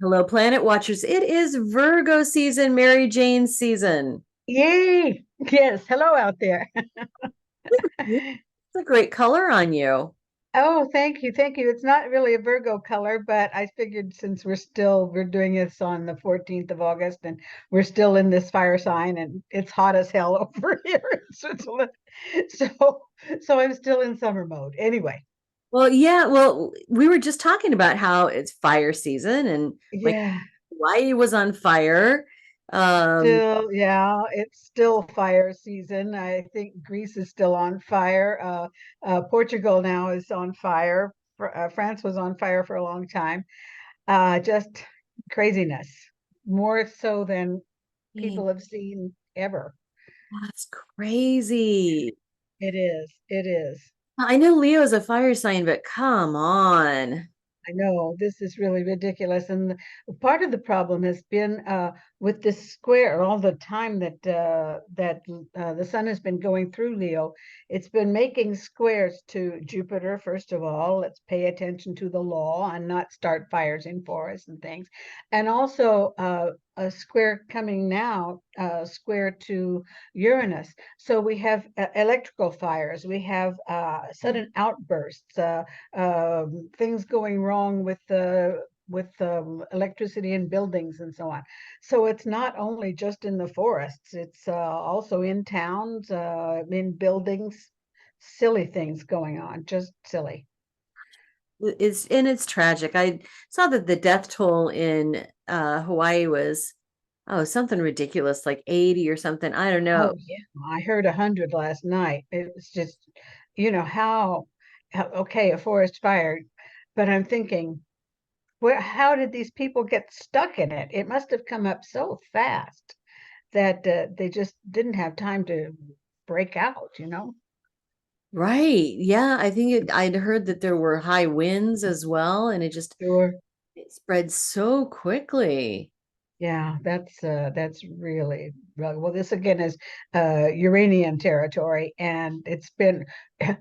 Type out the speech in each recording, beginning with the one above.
Hello, Planet Watchers. It is Virgo season, Mary Jane season. Yay! Yes, hello out there. It's a great color on you. Oh, thank you, thank you. It's not really a Virgo color, but I figured since we're doing this on the 14th of August and we're still in this fire sign and it's hot as hell over here in Switzerland. So so I'm still in summer mode. Anyway, Well, yeah, well, we were just talking about how it's fire season and like yeah, Hawaii was on fire. Um, still, yeah, it's still fire season. I think Greece is still on fire. Portugal now is on fire. France was on fire for a long time. Just craziness, more so than dang, people have seen ever. that's crazy. It is. It is. I know Leo is a fire sign, but come on. I know this is really ridiculous. And part of the problem has been with this square, all the time that the sun has been going through Leo, it's been making squares to Jupiter, first of all. Let's pay attention to the law and not start fires in forests and things. And also a square coming now, square to Uranus. So we have electrical fires, we have sudden outbursts. Things going wrong with electricity in buildings and so on. So it's not only just in the forests; it's also in towns, in buildings. Silly things going on, just silly. It's tragic. I saw that the death toll in Hawaii was something ridiculous, like 80 or something. I don't know. Oh yeah, I heard 100 last night. It was just, okay, a forest fire, but I'm thinking, how did these people get stuck in it? It must have come up so fast that they just didn't have time to break out. Right. Yeah, I'd heard that there were high winds as well, and Sure. it spread so quickly. Yeah, that's really, really well. This again is Uranian territory, and it's been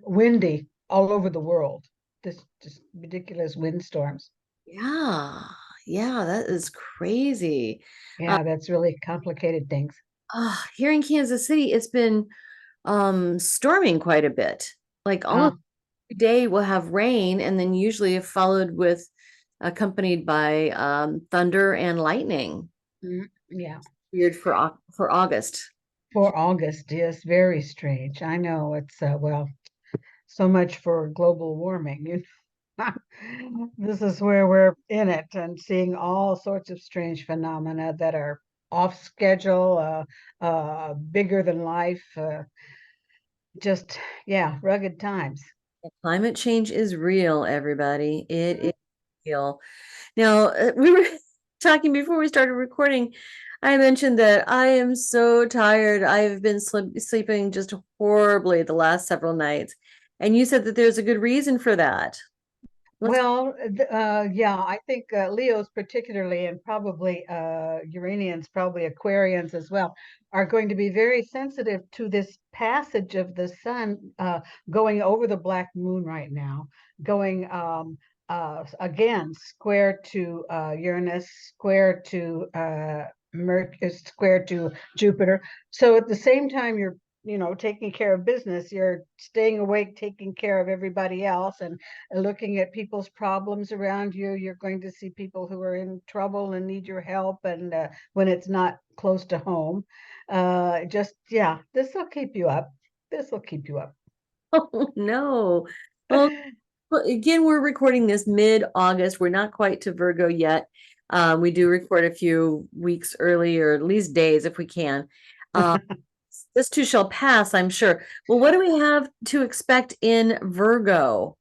windy all over the world. This just ridiculous windstorms. Yeah. Yeah, that is crazy. Uh, Yeah, that's really complicated things. Here in Kansas City, it's been storming quite a bit. Like almost Oh, every day we'll have rain, and then usually followed with accompanied by thunder and lightning. yeah. Weird for for August. For August, yes, very strange. I know it's well, so much for global warming. This is where we're in it and seeing all sorts of strange phenomena that are off schedule, bigger than life. Just, yeah, rugged times. Climate change is real, everybody. It is real. Now, we were talking before we started recording. I mentioned that I am so tired. I've been sleeping just horribly the last several nights. And you said that there's a good reason for that. Let's, Well, yeah, I think Leos particularly, and probably Uranians, probably Aquarians as well, are going to be very sensitive to this passage of the sun going over the black moon right now, going again square to Uranus, square to Mercury, square to Jupiter. So at the same time, you're taking care of business, you're staying awake, taking care of everybody else, and looking at people's problems around you. You're going to see people who are in trouble and need your help, and when it's not close to home, just yeah, this will keep you up. This will keep you up. oh no. Well, again, we're recording this mid-August. We're not quite to Virgo yet. We do record a few weeks early, or at least days if we can. Um, this too shall pass, I'm sure. Well, what do we have to expect in Virgo?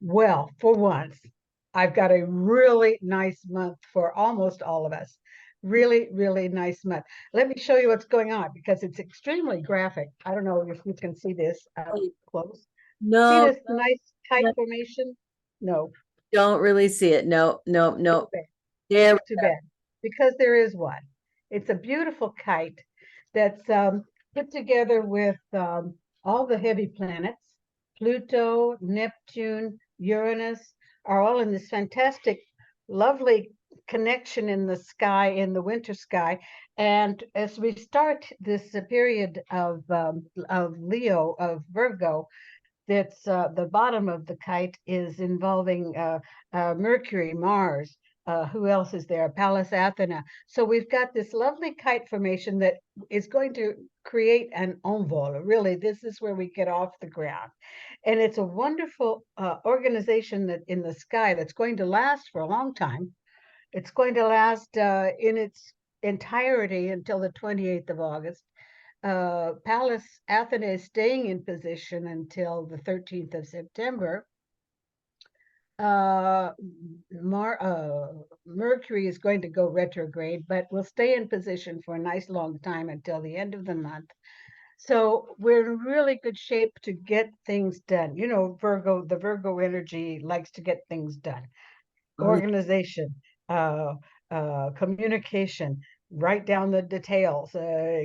Well, for once, I've got a really nice month for almost all of us. Really, really nice month. Let me show you what's going on because it's extremely graphic. I don't know if you can see this up close. See No, this nice kite no, formation? No, don't really see it. No, no, too no. bad. There we Too bad. Because there is one. It's a beautiful kite that's put together with all the heavy planets. Pluto, Neptune, Uranus are all in this fantastic, lovely connection in the sky, in the winter sky. And as we start this period of Leo, of Virgo, that's the bottom of the kite is involving Mercury, Mars. Who else is there? Pallas Athena. So we've got this lovely kite formation that is going to create an envol. Really, this is where we get off the ground. And it's a wonderful organization that in the sky that's going to last for a long time. It's going to last in its entirety until the 28th of August. Pallas Athena is staying in position until the 13th of September. Uh, Mercury is going to go retrograde, but will stay in position for a nice long time until the end of the month. So we're in really good shape to get things done. You know, Virgo, the Virgo energy likes to get things done. Oh, yeah. Organization, communication, write down the details,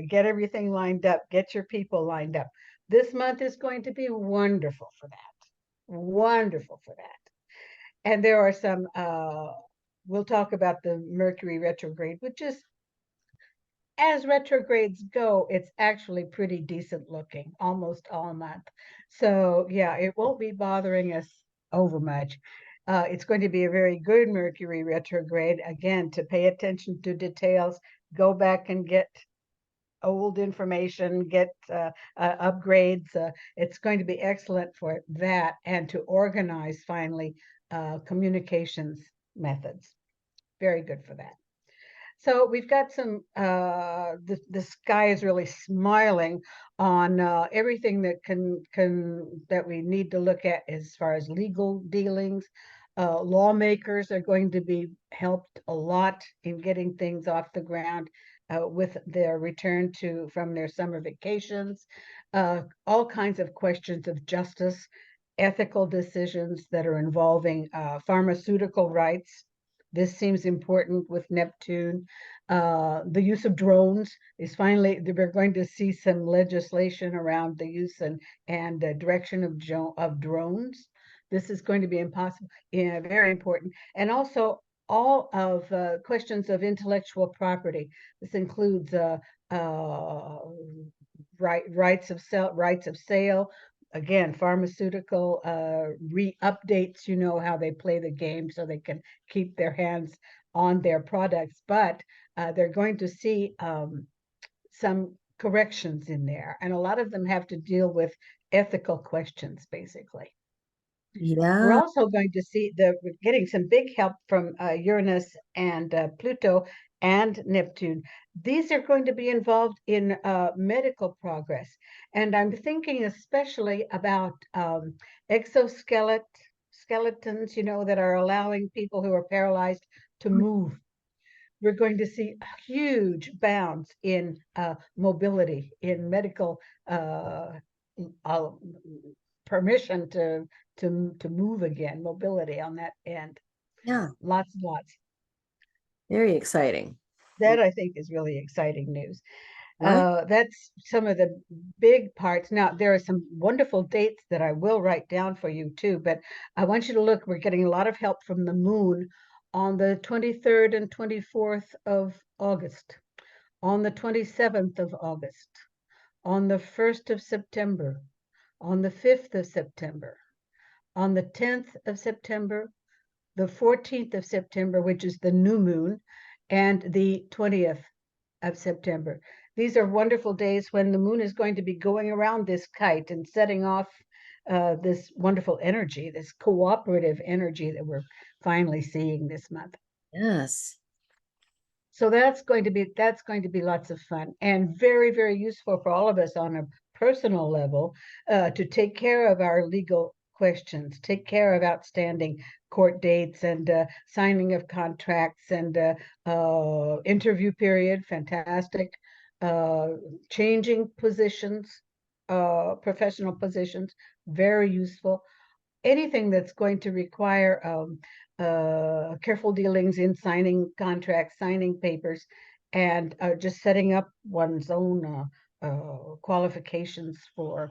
get everything lined up, get your people lined up. This month is going to be wonderful for that. Wonderful for that. And there are some, we'll talk about the Mercury retrograde, which is, as retrogrades go, it's actually pretty decent looking almost all month. So yeah, it won't be bothering us over much. It's going to be a very good Mercury retrograde. Again, to pay attention to details, go back and get old information, get upgrades. It's going to be excellent for that and to organize finally communications methods. Very good for that. So we've got some, the sky is really smiling on everything that that we need to look at as far as legal dealings. Lawmakers are going to be helped a lot in getting things off the ground with their return from their summer vacations. All kinds of questions of justice, ethical decisions that are involving pharmaceutical rights. This seems important with Neptune. The use of drones is finally, we're going to see some legislation around the use and direction of drones. This is going to be impossible, yeah, very important. And also all of questions of intellectual property. This includes rights of sale, again, pharmaceutical updates, you know how they play the game so they can keep their hands on their products, but they're going to see some corrections in there. And a lot of them have to deal with ethical questions, basically. We're Yeah. also going to see we're getting some big help from Uranus and Pluto and Neptune. These are going to be involved in medical progress. And I'm thinking especially about skeletons, you know, that are allowing people who are paralyzed to move. We're going to see huge bounds in mobility, in medical uh, permission to move again, mobility on that end. Yeah. Lots and lots. Very exciting. That I think is really exciting news. Right? That's some of the big parts. Now, there are some wonderful dates that I will write down for you too, but I want you to look. We're getting a lot of help from the moon on the 23rd and 24th of August, on the 27th of August, on the 1st of September, on the 5th of September, on the 10th of September, the 14th of September, which is the new moon, and the 20th of September. These are wonderful days when the moon is going to be going around this kite and setting off this wonderful energy, this cooperative energy that we're finally seeing this month. Yes. So that's going to be lots of fun and very, very useful for all of us on a personal level to take care of our legal questions, take care of outstanding court dates and signing of contracts and interview period, fantastic, uh, changing positions, professional positions, very useful. Anything that's going to require careful dealings in signing contracts, signing papers, and just setting up one's own qualifications for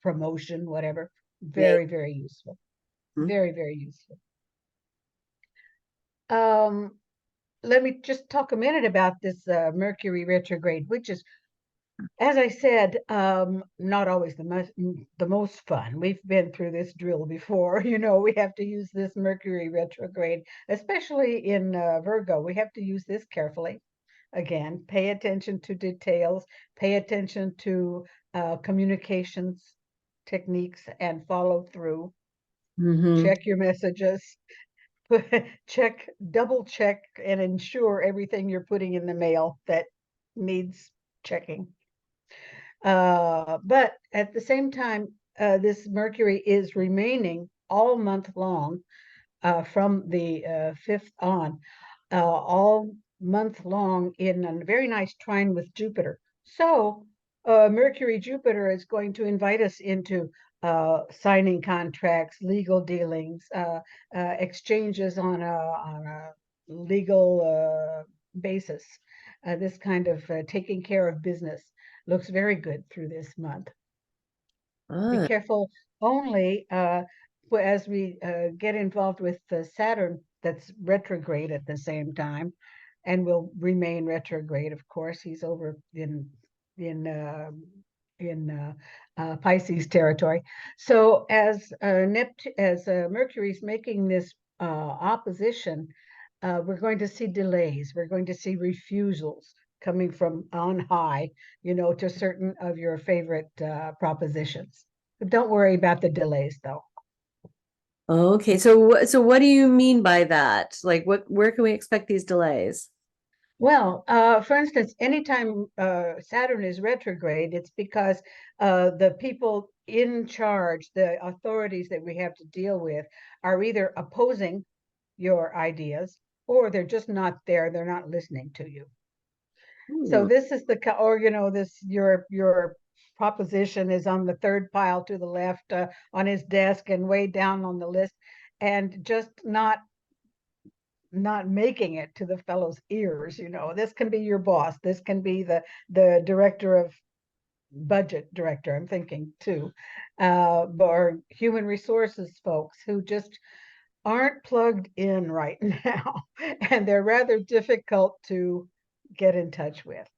promotion, whatever. Maybe. Very, very useful. Hmm. Very, very useful. Um, let me just talk a minute about this Mercury retrograde, which is, as I said, not always the most fun. We've been through this drill before. We have to use this Mercury retrograde, especially in Virgo. We have to use this carefully. Again, pay attention to details, pay attention to communications techniques, and follow through. Mm-hmm. Check your messages, double check, and ensure everything you're putting in the mail that needs checking. But at the same time, this Mercury is remaining all month long from the 5th on, all month long in a very nice trine with Jupiter. So Mercury Jupiter is going to invite us into signing contracts, legal dealings, exchanges on a legal basis. This kind of taking care of business looks very good through this month. Be Ah, careful only as we get involved with the Saturn that's retrograde at the same time, and will remain retrograde. Of course, he's over in uh, in Pisces territory. So as Mercury's making this opposition, we're going to see delays. We're going to see refusals coming from on high, to certain of your favorite propositions. But don't worry about the delays, though. okay. So what do you mean by that? Like, where can we expect these delays? Well, for instance, anytime Saturn is retrograde, it's because the people in charge, the authorities that we have to deal with, are either opposing your ideas or they're just not there. They're not listening to you. So Ooh. this is or this your proposition is on the third pile to the left on his desk and way down on the list, and just not making it to the fellow's ears. This can be your boss. This can be the director of budget director, I'm thinking too, or human resources folks who just aren't plugged in right now, and they're rather difficult to get in touch with.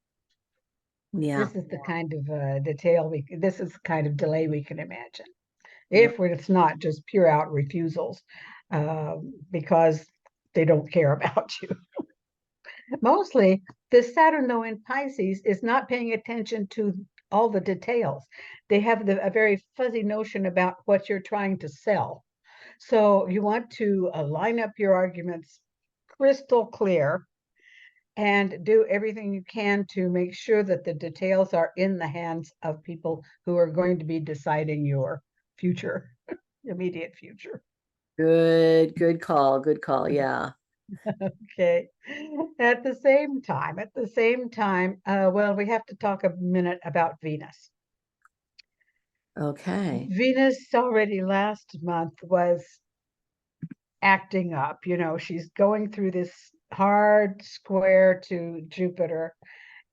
Yeah. This is the kind of this is the kind of delay we can imagine. Yeah. If it's not just pure out refusals, because they don't care about you. Mostly, this Saturn, though, in Pisces is not paying attention to all the details. They have a very fuzzy notion about what you're trying to sell. So you want to line up your arguments crystal clear and do everything you can to make sure that the details are in the hands of people who are going to be deciding your future, immediate future. Good call. Good call. Yeah. Okay. At the same time, well, we have to talk a minute about Venus. Okay. Venus already last month was acting up. She's going through this hard square to Jupiter.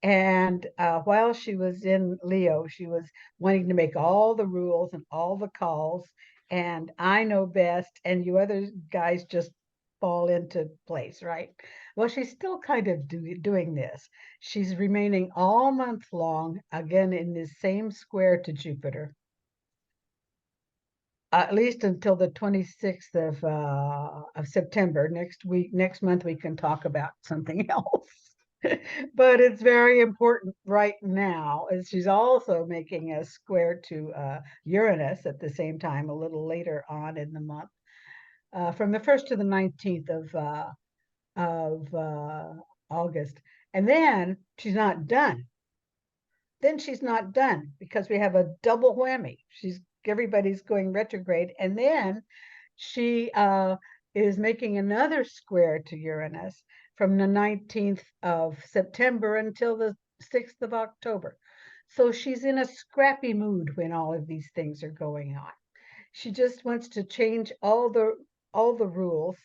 And while she was in Leo, she was wanting to make all the rules and all the calls. And I know best, and you other guys just fall into place, right? Well, she's still kind of doing this. She's remaining all month long, again, in this same square to Jupiter, at least until the 26th of September. Next month, we can talk about something else. But it's very important right now, as she's also making a square to Uranus at the same time, a little later on in the month, from the 1st to the 19th of August. And then she's not done. Because we have a double whammy. Everybody's going retrograde, and then she is making another square to Uranus from the 19th of September until the 6th of October. So she's in a scrappy mood when all of these things are going on. She just wants to change all the rules,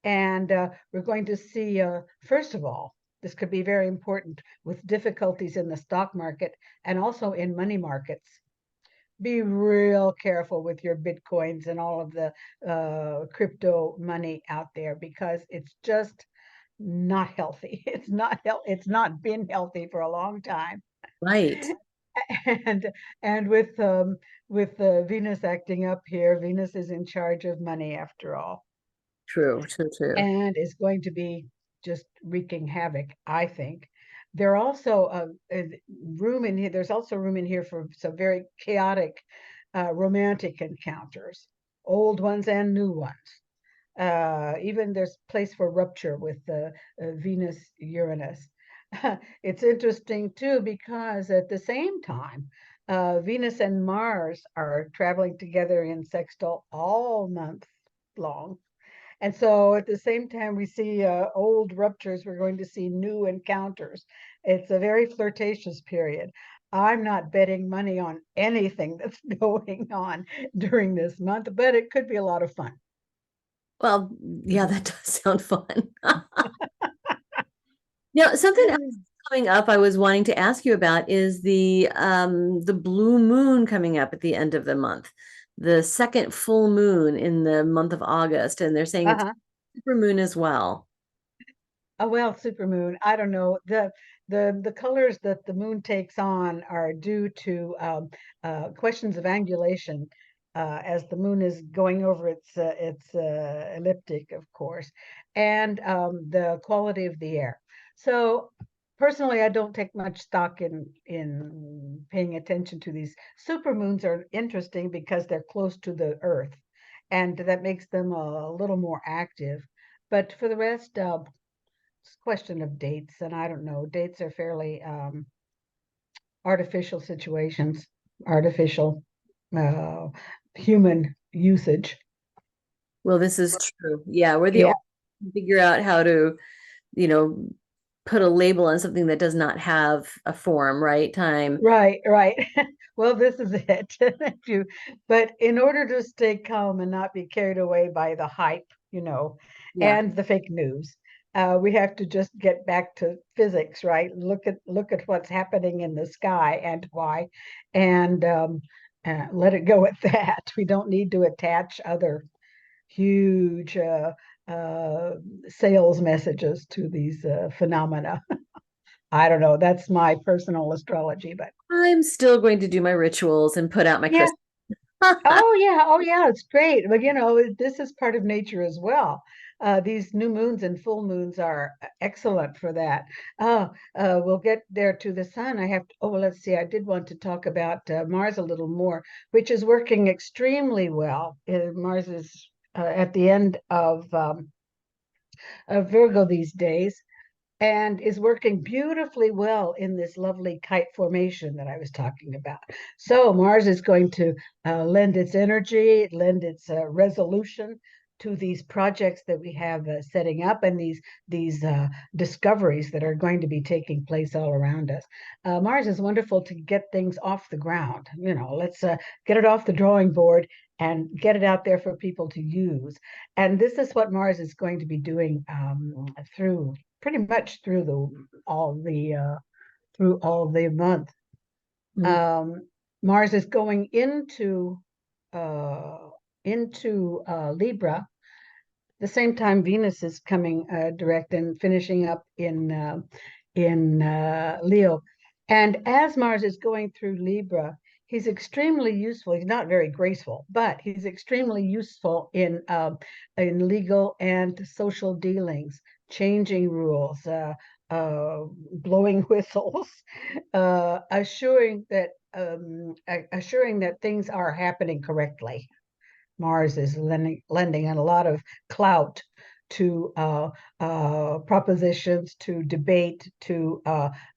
and we're going to see, first of all, this could be very important with difficulties in the stock market and also in money markets. Be real careful with your bitcoins and all of the crypto money out there, because it's just not healthy. It's not been healthy for a long time. Right. And with Venus acting up here, Venus is in charge of money after all, True, true, true. and is going to be just wreaking havoc, I think. There also room in here. There's also room in here for some very chaotic romantic encounters, old ones and new ones. Even there's place for rupture with Venus Uranus. It's interesting too because at the same time, Venus and Mars are traveling together in sextile all month long. And so at the same time we see old ruptures, we're going to see new encounters. It's a very flirtatious period. I'm not betting money on anything that's going on during this month, but it could be a lot of fun. Well, yeah, that does sound fun. Now, something else coming up I was wanting to ask you about is the blue moon coming up at the end of the month, the second full moon in the month of August, and they're saying it's Uh-huh. super moon as well. Oh well, supermoon. I don't know. The colors that the moon takes on are due to questions of angulation as the moon is going over its elliptic, of course, and the quality of the air. So personally, I don't take much stock in paying attention to these. Supermoons are interesting because they're close to the Earth, and that makes them a little more active. But for the rest, it's a question of dates, and I don't know. Dates are fairly artificial situations, artificial uh, human usage. Well, this is true. Yeah, we're the Yeah, only ones who figure out how to, you know, put a label on something that does not have a form, right? Time. right, right. Well, this is it. If you, but in order to stay calm and not be carried away by the hype, Yeah. and the fake news, we have to just get back to physics, right? Look at what's happening in the sky and why, and let it go at that. We don't need to attach other huge uh, sales messages to these phenomena. I don't know. That's my personal astrology, but I'm still going to do my rituals and put out my yeah. crystal. Oh yeah, it's great. But this is part of nature as well. These new moons and full moons are excellent for that. We'll get there to the sun. Let's see. I did want to talk about Mars a little more, which is working extremely well. Mars is at the end of Virgo these days and is working beautifully well in this lovely kite formation that I was talking about. So Mars is going to lend its energy, lend its resolution to these projects that we have setting up and these discoveries that are going to be taking place all around us. Mars is wonderful to get things off the ground. Let's get it off the drawing board and get it out there for people to use. And this is what Mars is going to be doing through pretty much through all the month. Mhm. Mars is going into Libra. The same time Venus is coming direct and finishing up in Leo. And as Mars is going through Libra, he's extremely useful. He's not very graceful, but he's extremely useful in legal and social dealings, changing rules, blowing whistles, assuring that things are happening correctly. Mars is lending a lot of clout to propositions, to debate, to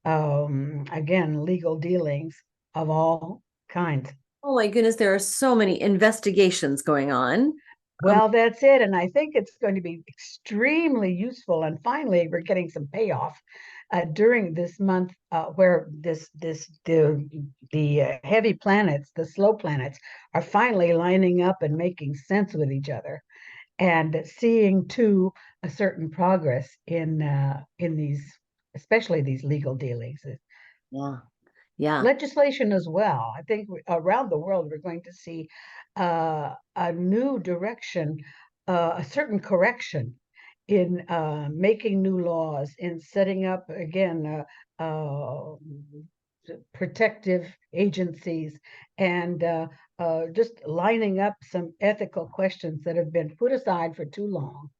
again legal dealings of all kinds. Oh my goodness, there are so many investigations going on. Um, Well, that's it, and I think it's going to be extremely useful. And finally, we're getting some payoff during this month, where the heavy planets, the slow planets, are finally lining up and making sense with each other, and seeing to a certain progress in these, especially these legal dealings, yeah. Yeah. legislation as well. I think around the world we're going to see a new direction, a certain correction, in making new laws, in setting up again protective agencies, and just lining up some ethical questions that have been put aside for too long,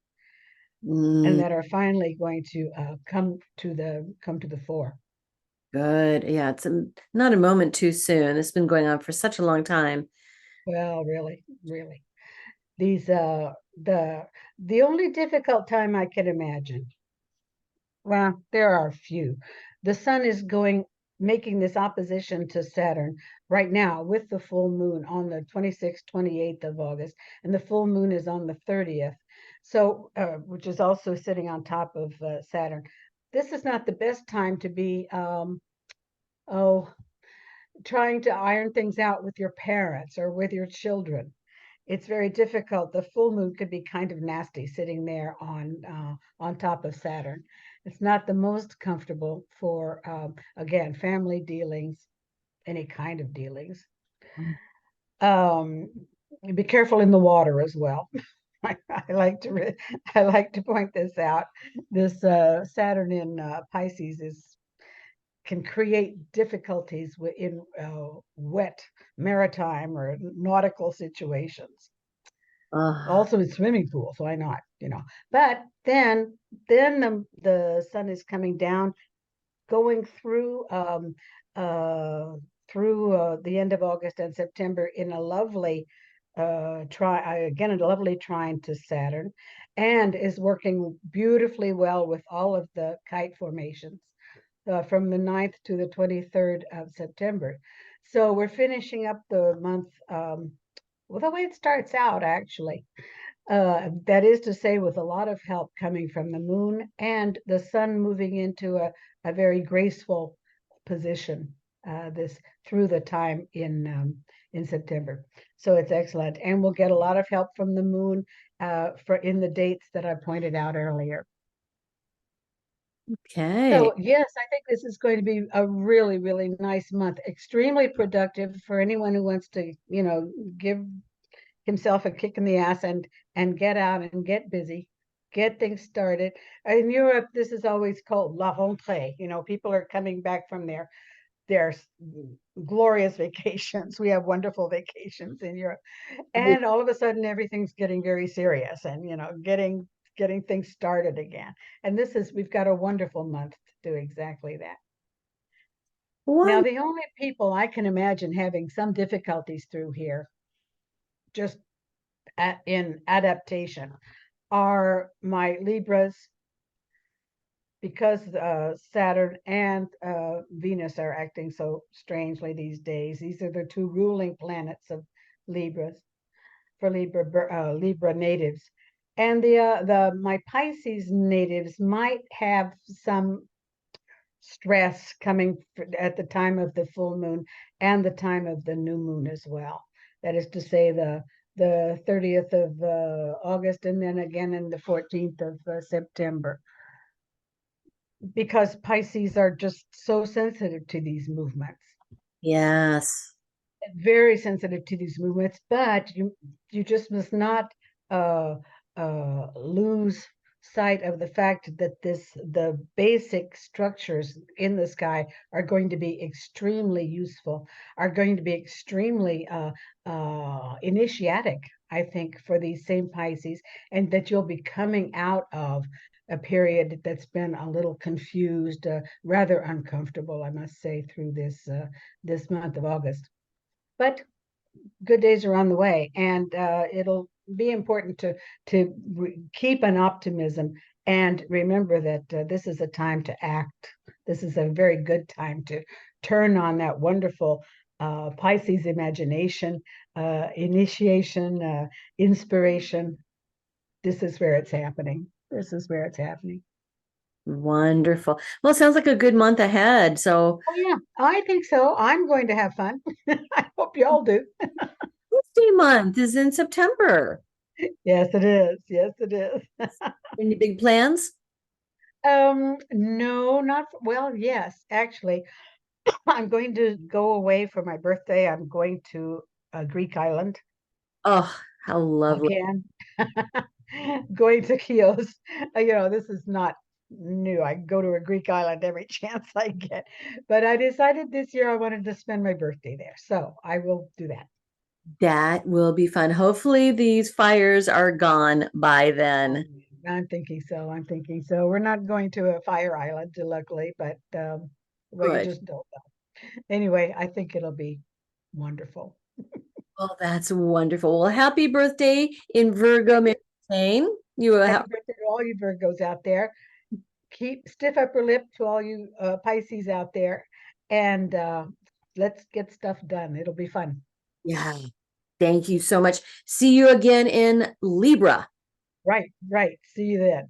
and Mm, that are finally going to come to the fore. good. Yeah, it's not a moment too soon. It's been going on for such a long time. Well, really, really, these the only difficult time I can imagine. Well, there are a few. The sun is making this opposition to Saturn right now with the full moon on the 26th, 28th of August, and the full moon is on the 30th. So, which is also sitting on top of Saturn. This is not the best time to be, oh, trying to iron things out with your parents or with your children. It's very difficult. The full moon could be kind of nasty sitting there on top of Saturn. It's not the most comfortable for again, family dealings, any kind of dealings. Um, be careful in the water as well. I like to I like to point this out. This Saturn in Pisces is can create difficulties in wet maritime or nautical situations. Oh, Also in swimming pools, why not? But then the sun is coming down, going through the end of August and September in a lovely a lovely trine to Saturn, and is working beautifully well with all of the kite formations from the 9th to the 23rd of September. So we're finishing up the month, well, the way it starts out, actually. That is to say, with a lot of help coming from the moon and the sun moving into a very graceful position this through the time in September. So it's excellent. And we'll get a lot of help from the moon for in the dates that I pointed out earlier. okay. So yes, I think this is going to be a really, really nice month. Extremely productive for anyone who wants to, give himself a kick in the ass and get out and get busy, get things started. In Europe, this is always called la rentrée. People are coming back from their glorious vacations. We have wonderful vacations in Europe, and all of a sudden everything's getting very serious, and getting things started again. And we've got a wonderful month to do exactly that. Now, One, the only people I can imagine having some difficulties through here, just in adaptation, are my Libras, because Saturn and Venus are acting so strangely these days. These are the two ruling planets of Libras for Libra natives, and the my Pisces natives might have some stress coming at the time of the full moon and the time of the new moon as well. That is to say, the 30th of August, and then again in the 14th of September, because Pisces are just so sensitive to these movements, yes. very sensitive to these movements. But you just must not uh, lose sight of the fact that the basic structures in the sky are going to be extremely useful, are going to be extremely initiatic, I think, for these same Pisces, and that you'll be coming out of a period that's been a little confused, rather uncomfortable, I must say, through this month of August. But good days are on the way, and it'll be important to keep an optimism and remember that this is a time to act. This is a very good time to turn on that wonderful Pisces imagination, initiation, inspiration. This is where it's happening. This is where it's happening. Wonderful. Well, it sounds like a good month ahead. So, Oh yeah, I think so. I'm going to have fun. I hope you all do. birthday month is in September. Yes, it is. Yes, it is. Any big plans? No, not well, yes, actually. I'm going to go away for my birthday. I'm going to a Greek island Oh, how lovely. again. going to Chios. This is not new. I go to a Greek island every chance I get. But I decided this year I wanted to spend my birthday there. So I will do that. That will be fun. Hopefully these fires are gone by then. I'm thinking so. I'm thinking so. We're not going to a fire island, luckily, but well, you Good. just don't know. Anyway, I think it'll be wonderful. Well, that's wonderful. Well, happy birthday in Virgo, Thank Mary you. Jane. You will Happy have, birthday to all you Virgos out there. Keep stiff upper lip to all you Pisces out there, and let's get stuff done. It'll be fun. yeah. Thank you so much. See you again in Libra. Right, right. See you then.